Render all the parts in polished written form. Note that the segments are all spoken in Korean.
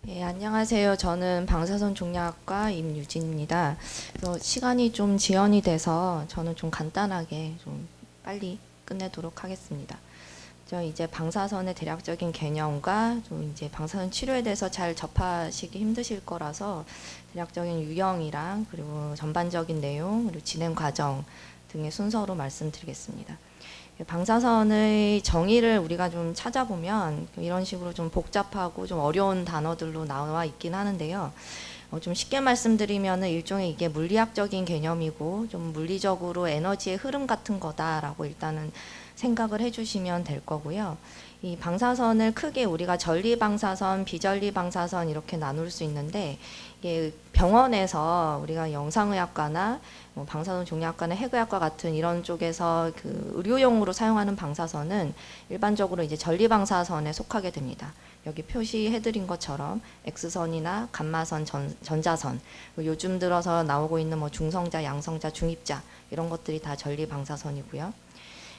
예, 안녕하세요. 저는 방사선 종양학과 임유진입니다. 그래서 시간이 좀 지연이 돼서 저는 좀 간단하게 좀 빨리 끝내도록 하겠습니다. 저 이제 방사선의 대략적인 개념과 좀 이제 방사선 치료에 대해서 잘 접하시기 힘드실 거라서 대략적인 유형이랑 그리고 전반적인 내용 그리고 진행 과정 등의 순서로 말씀드리겠습니다. 방사선의 정의를 우리가 좀 찾아보면 이런 식으로 좀 복잡하고 좀 어려운 단어들로 나와 있긴 하는데요. 좀 쉽게 말씀드리면 일종의 이게 물리학적인 개념이고 좀 물리적으로 에너지의 흐름 같은 거다라고 일단은 생각을 해주시면 될 거고요. 이 방사선을 크게 우리가 전리방사선, 비전리방사선 이렇게 나눌 수 있는데, 이게 병원에서 우리가 영상의학과나 뭐 방사선 종양학과나 핵의학과 같은 이런 쪽에서 그 의료용으로 사용하는 방사선은 일반적으로 이제 전리방사선에 속하게 됩니다. 여기 표시해드린 것처럼 X선이나 감마선, 전자선, 요즘 들어서 나오고 있는 뭐 중성자, 양성자, 중입자 이런 것들이 다 전리방사선이고요.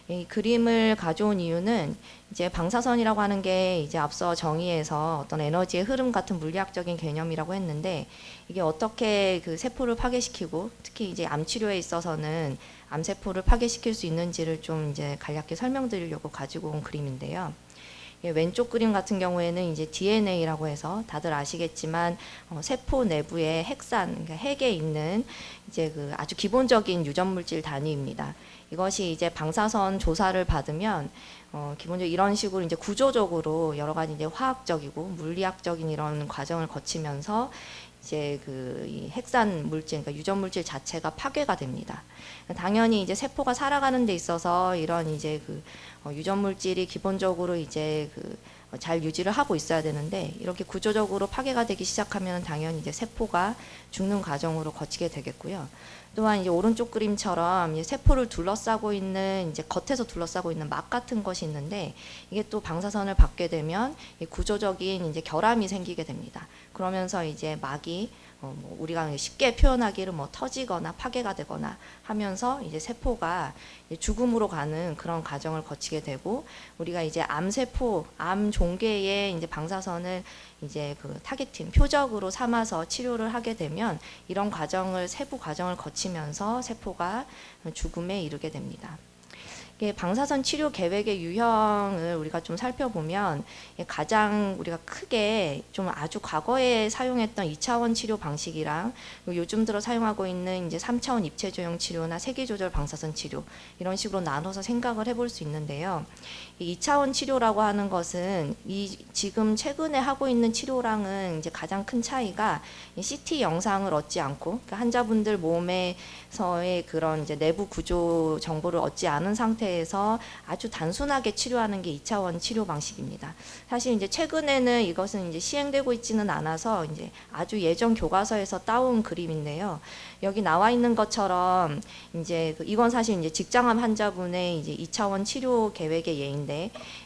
이 그림을 가져온 이유는 이제 방사선이라고 하는 게 이제 앞서 정의에서 어떤 에너지의 흐름 같은 물리학적인 개념이라고 했는데, 이게 어떻게 그 세포를 파괴시키고 특히 이제 암 치료에 있어서는 암세포를 파괴시킬 수 있는지를 좀 이제 간략히 설명드리려고 가지고 온 그림인데요. 왼쪽 그림 같은 경우에는 이제 DNA라고 해서 다들 아시겠지만 세포 내부에 핵산, 그러니까 핵에 있는 이제 그 아주 기본적인 유전물질 단위입니다. 이것이 이제 방사선 조사를 받으면 기본적으로 이런 식으로 이제 구조적으로 여러 가지 이제 화학적이고 물리학적인 이런 과정을 거치면서 이제 이 핵산 물질, 그러니까 유전 물질 자체가 파괴가 됩니다. 당연히 이제 세포가 살아가는 데 있어서 이런 이제 유전 물질이 기본적으로 이제 잘 유지를 하고 있어야 되는데, 이렇게 구조적으로 파괴가 되기 시작하면 당연히 이제 세포가 죽는 과정으로 거치게 되겠고요. 또한 이제 오른쪽 그림처럼 이제 세포를 둘러싸고 있는 이제 겉에서 둘러싸고 있는 막 같은 것이 있는데, 이게 또 방사선을 받게 되면 구조적인 이제 결함이 생기게 됩니다. 그러면서 이제 막이 뭐 우리가 쉽게 표현하기를 뭐 터지거나 파괴가 되거나 하면서 이제 세포가 이제 죽음으로 가는 그런 과정을 거치게 되고, 우리가 이제 암세포, 암 종괴에 이제 방사선을 이제 타겟팅, 표적으로 삼아서 치료를 하게 되면 이런 과정을, 세부 과정을 거치면서 세포가 죽음에 이르게 됩니다. 방사선 치료 계획의 유형을 우리가 좀 살펴보면, 가장 우리가 크게 좀 아주 과거에 사용했던 2차원 치료 방식이랑 요즘 들어 사용하고 있는 이제 3차원 입체 조형 치료나 세기 조절 방사선 치료, 이런 식으로 나눠서 생각을 해볼 수 있는데요. 이 2차원 치료라고 하는 것은 지금 최근에 하고 있는 치료랑은 이제 가장 큰 차이가 CT 영상을 얻지 않고, 그러니까 환자분들 몸에서의 그런 이제 내부 구조 정보를 얻지 않은 상태에서 아주 단순하게 치료하는 게 2차원 치료 방식입니다. 사실 이제 최근에는 이것은 이제 시행되고 있지는 않아서 이제 아주 예전 교과서에서 따온 그림인데요. 여기 나와 있는 것처럼 이제 이건 사실 이제 직장암 환자분의 이제 2차원 치료 계획의 예인데,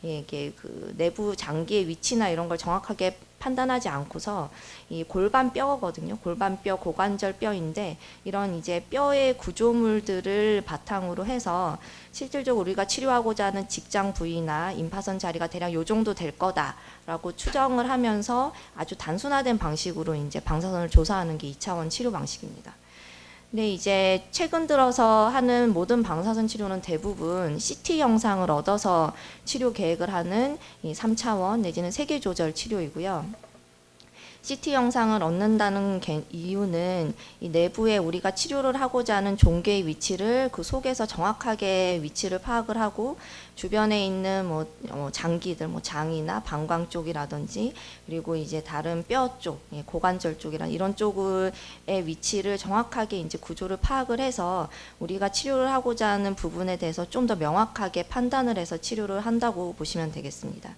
이게 내부 장기의 위치나 이런 걸 정확하게 판단하지 않고서 이 골반 뼈거든요. 골반 뼈, 고관절 뼈인데, 이런 이제 뼈의 구조물들을 바탕으로 해서 실질적으로 우리가 치료하고자 하는 직장 부위나 임파선 자리가 대략 요 정도 될 거다라고 추정을 하면서 아주 단순화된 방식으로 이제 방사선을 조사하는 게 2차원 치료 방식입니다. 근데 이제 최근 들어서 하는 모든 방사선 치료는 대부분 CT 영상을 얻어서 치료 계획을 하는 이 3차원 내지는 세기 조절 치료이고요. CT 영상을 얻는다는 이유는 이 내부에 우리가 치료를 하고자 하는 종괴의 위치를 그 속에서 정확하게 위치를 파악을 하고, 주변에 있는 뭐 장기들, 뭐 장이나 방광 쪽이라든지, 그리고 이제 다른 뼈 쪽, 고관절 쪽이라 이런 쪽의 위치를 정확하게 이제 구조를 파악을 해서 우리가 치료를 하고자 하는 부분에 대해서 좀 더 명확하게 판단을 해서 치료를 한다고 보시면 되겠습니다.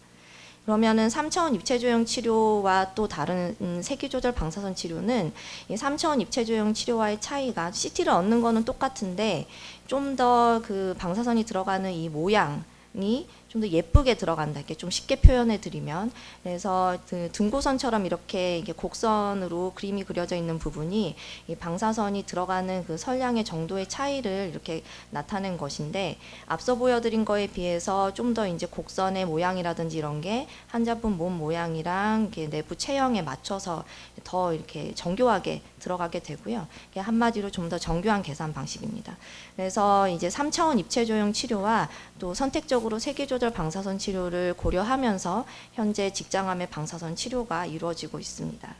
그러면은 3차원 입체조형 치료와 또 다른 세기조절 방사선 치료는 이 3차원 입체조형 치료와의 차이가, CT를 얻는 거는 똑같은데 좀 더 방사선이 들어가는 이 모양이 좀 더 예쁘게 들어간다. 이렇게 좀 쉽게 표현해 드리면, 그래서 그 등고선처럼 이렇게 곡선으로 그림이 그려져 있는 부분이 이 방사선이 들어가는 그 선량의 정도의 차이를 이렇게 나타낸 것인데, 앞서 보여드린 거에 비해서 좀 더 이제 곡선의 모양이라든지 이런 게 환자분 몸 모양이랑 이렇게 내부 체형에 맞춰서 더 이렇게 정교하게 들어가게 되고요. 한마디로 좀 더 정교한 계산 방식입니다. 그래서 이제 3차원 입체 조형 치료와 또 선택적으로 세기조절 방사선 치료를 고려하면서 현재 직장암의 방사선 치료가 이루어지고 있습니다.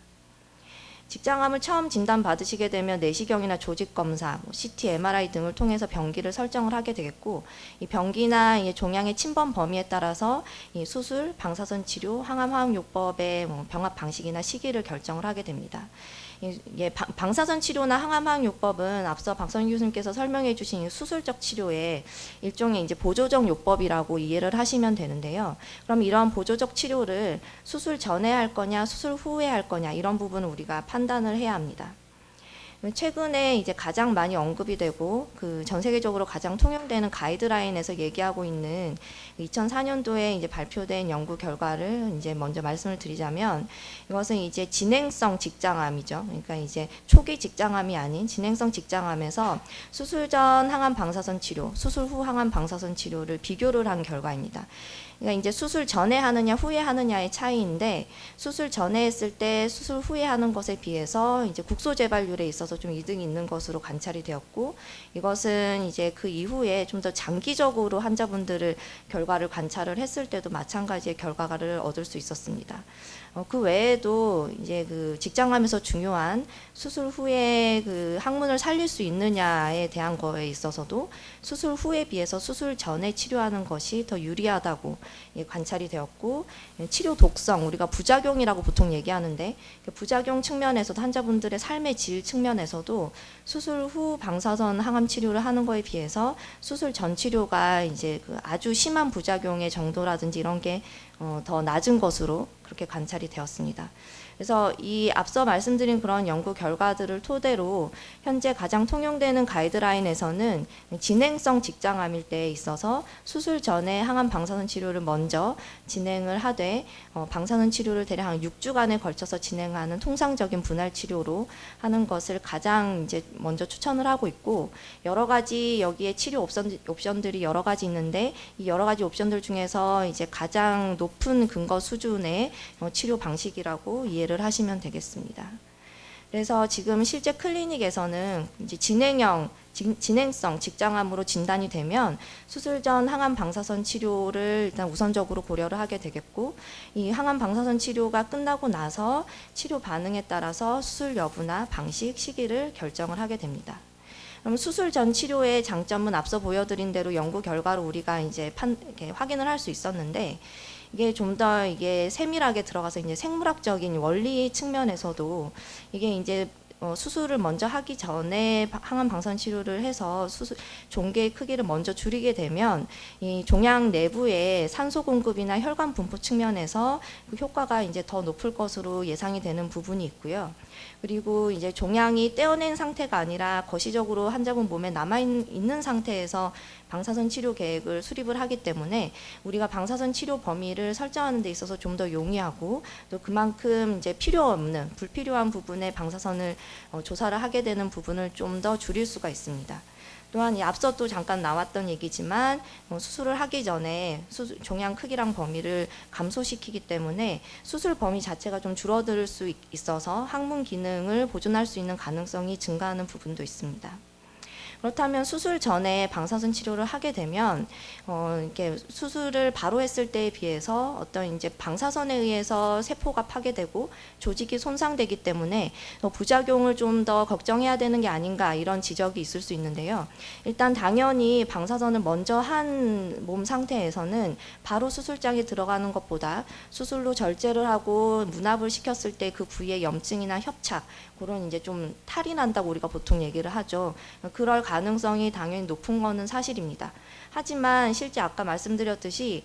직장암을 처음 진단받으시게 되면 내시경이나 조직검사, CT, MRI 등을 통해서 병기를 설정을 하게 되겠고, 이 병기나 이 종양의 침범 범위에 따라서 이 수술, 방사선 치료, 항암화학요법의 병합 방식이나 시기를 결정을 하게 됩니다. 예, 방사선 치료나 항암화학요법은 앞서 박선희 교수님께서 설명해 주신 수술적 치료의 일종의 이제 보조적 요법이라고 이해를 하시면 되는데요. 그럼 이런 보조적 치료를 수술 전에 할 거냐, 수술 후에 할 거냐, 이런 부분을 우리가 판단을 해야 합니다. 최근에 이제 가장 많이 언급이 되고 그 전 세계적으로 가장 통용되는 가이드라인에서 얘기하고 있는 2004년도에 이제 발표된 연구 결과를 이제 먼저 말씀을 드리자면, 이것은 이제 진행성 직장암이죠. 그러니까 이제 초기 직장암이 아닌 진행성 직장암에서 수술 전 항암 방사선 치료, 수술 후 항암 방사선 치료를 비교를 한 결과입니다. 그러니까 이제 수술 전에 하느냐 후에 하느냐의 차이인데, 수술 전에 했을 때 수술 후에 하는 것에 비해서 이제 국소 재발률에 있어서 좀 이득이 있는 것으로 관찰이 되었고, 이것은 이제 그 이후에 좀 더 장기적으로 환자분들을 결과를 관찰을 했을 때도 마찬가지의 결과를 얻을 수 있었습니다. 그 외에도 이제 그 직장암에서 중요한 수술 후에 그 항문을 살릴 수 있느냐에 대한 거에 있어서도 수술 후에 비해서 수술 전에 치료하는 것이 더 유리하다고 관찰이 되었고, 치료 독성, 우리가 부작용이라고 보통 얘기하는데, 그 부작용 측면에서도 환자분들의 삶의 질 측면에서도 수술 후 방사선 항암 치료를 하는 거에 비해서 수술 전 치료가 이제 그 아주 심한 부작용의 정도라든지 이런 게 더 낮은 것으로 그렇게 관찰이 되었습니다. 그래서 이 앞서 말씀드린 그런 연구 결과들을 토대로 현재 가장 통용되는 가이드라인에서는 진행성 직장암일 때에 있어서 수술 전에 항암 방사선 치료를 먼저 진행을 하되, 방사선 치료를 대략 한 6주간에 걸쳐서 진행하는 통상적인 분할 치료로 하는 것을 가장 이제 먼저 추천을 하고 있고, 여러 가지 여기에 치료 옵션들이 여러 가지 있는데, 이 여러 가지 옵션들 중에서 이제 가장 높은 근거 수준의 치료 방식이라고 이해를 하시면 되겠습니다. 그래서 지금 실제 클리닉에서는 이제 진행성 직장암으로 진단이 되면 수술 전 항암 방사선 치료를 일단 우선적으로 고려를 하게 되겠고, 이 항암 방사선 치료가 끝나고 나서 치료 반응에 따라서 수술 여부나 방식, 시기를 결정을 하게 됩니다. 그럼 수술 전 치료의 장점은 앞서 보여드린 대로 연구 결과로 우리가 이제 이렇게 확인을 할 수 있었는데, 이게 좀 더 이게 세밀하게 들어가서 이제 생물학적인 원리 측면에서도 이게 이제 수술을 먼저 하기 전에 항암 방사선 치료를 해서 종괴의 크기를 먼저 줄이게 되면 이 종양 내부의 산소 공급이나 혈관 분포 측면에서 그 효과가 이제 더 높을 것으로 예상이 되는 부분이 있고요. 그리고 이제 종양이 떼어낸 상태가 아니라 거시적으로 환자분 몸에 남아있는 상태에서 방사선 치료 계획을 수립을 하기 때문에 우리가 방사선 치료 범위를 설정하는 데 있어서 좀 더 용이하고, 또 그만큼 이제 필요 없는 불필요한 부분에 방사선을 조사를 하게 되는 부분을 좀 더 줄일 수가 있습니다. 또한 이 앞서 또 잠깐 나왔던 얘기지만 수술을 하기 전에 종양 크기랑 범위를 감소시키기 때문에 수술 범위 자체가 좀 줄어들 수 있어서 항문 기능을 보존할 수 있는 가능성이 증가하는 부분도 있습니다. 그렇다면 수술 전에 방사선 치료를 하게 되면 이렇게 수술을 바로 했을 때에 비해서 어떤 이제 방사선에 의해서 세포가 파괴되고 조직이 손상되기 때문에 부작용을 좀 더 걱정해야 되는 게 아닌가, 이런 지적이 있을 수 있는데요. 일단 당연히 방사선을 먼저 한 몸 상태에서는 바로 수술장에 들어가는 것보다 수술로 절제를 하고 문압을 시켰을 때 그 부위에 염증이나 협착, 그런 이제 좀 탈이 난다고 우리가 보통 얘기를 하죠. 그럴 가능성이 당연히 높은 거는 사실입니다. 하지만 실제 아까 말씀드렸듯이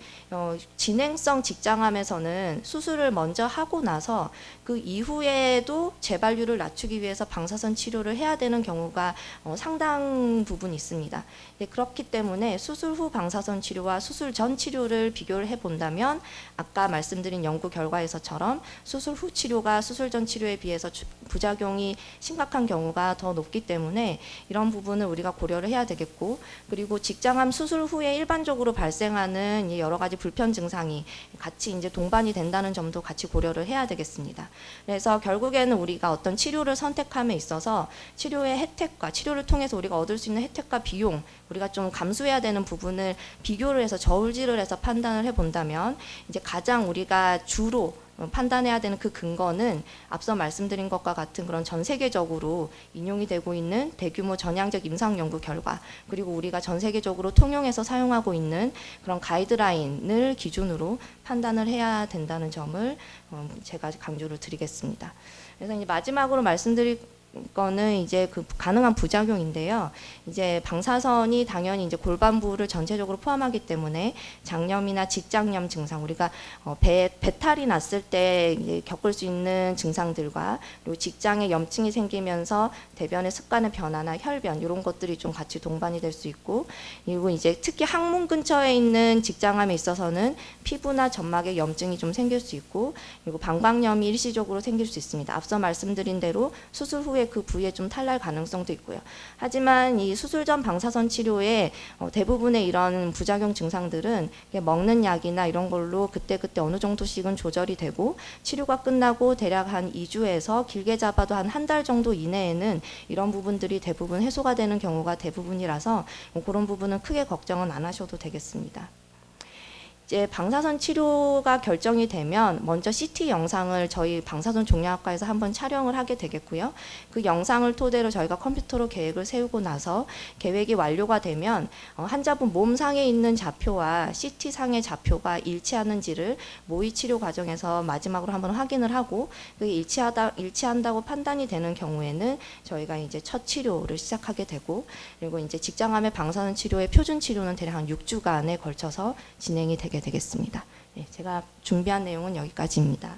진행성 직장암에서는 수술을 먼저 하고 나서 그 이후에도 재발률을 낮추기 위해서 방사선 치료를 해야 되는 경우가 상당 부분 있습니다. 그렇기 때문에 수술 후 방사선 치료와 수술 전 치료를 비교를 해본다면 아까 말씀드린 연구 결과에서처럼 수술 후 치료가 수술 전 치료에 비해서 부작용이 심각한 경우가 더 높기 때문에 이런 부분을 우리가 고려를 해야 되겠고, 그리고 직장암 수술 후에 일반적으로 발생하는 여러 가지 불편 증상이 같이 이제 동반이 된다는 점도 같이 고려를 해야 되겠습니다. 그래서 결국에는 우리가 어떤 치료를 선택함에 있어서 치료의 혜택과 치료를 통해서 우리가 얻을 수 있는 혜택과 비용, 우리가 좀 감수해야 되는 부분을 비교를 해서 저울질을 해서 판단을 해본다면 이제 가장 우리가 주로 판단해야 되는 그 근거는 앞서 말씀드린 것과 같은 그런 전 세계적으로 인용이 되고 있는 대규모 전향적 임상 연구 결과, 그리고 우리가 전 세계적으로 통용해서 사용하고 있는 그런 가이드라인을 기준으로 판단을 해야 된다는 점을 제가 강조를 드리겠습니다. 그래서 이제 마지막으로 말씀드릴 거는 이제 그 가능한 부작용인데요. 이제 방사선이 당연히 이제 골반부를 전체적으로 포함하기 때문에 장염이나 직장염 증상, 우리가 배탈이 났을 때 이제 겪을 수 있는 증상들과 그리고 직장에 염증이 생기면서 대변의 습관의 변화나 혈변 이런 것들이 좀 같이 동반이 될 수 있고, 그리고 이제 특히 항문 근처에 있는 직장암에 있어서는 피부나 점막에 염증이 좀 생길 수 있고, 그리고 방광염이 일시적으로 생길 수 있습니다. 앞서 말씀드린 대로 수술 후에 그 부위에 좀 탈날 가능성도 있고요. 하지만 이 수술 전 방사선 치료의 대부분의 이런 부작용 증상들은 먹는 약이나 이런 걸로 그때그때 어느 정도씩은 조절이 되고, 치료가 끝나고 대략 한 2주에서 길게 잡아도 한 한 달 정도 이내에는 이런 부분들이 대부분 해소가 되는 경우가 대부분이라서 그런 부분은 크게 걱정은 안 하셔도 되겠습니다. 이제 방사선 치료가 결정이 되면 먼저 CT 영상을 저희 방사선 종양학과에서 한번 촬영을 하게 되겠고요. 그 영상을 토대로 저희가 컴퓨터로 계획을 세우고 나서 계획이 완료가 되면 환자분 몸상에 있는 좌표와 CT상의 좌표가 일치하는지를 모의 치료 과정에서 마지막으로 한번 확인을 하고, 그게 일치한다고 판단이 되는 경우에는 저희가 이제 첫 치료를 시작하게 되고, 그리고 이제 직장암의 방사선 치료의 표준 치료는 대략 한 6주간에 걸쳐서 진행이 되게 되겠습니다. 네, 제가 준비한 내용은 여기까지입니다.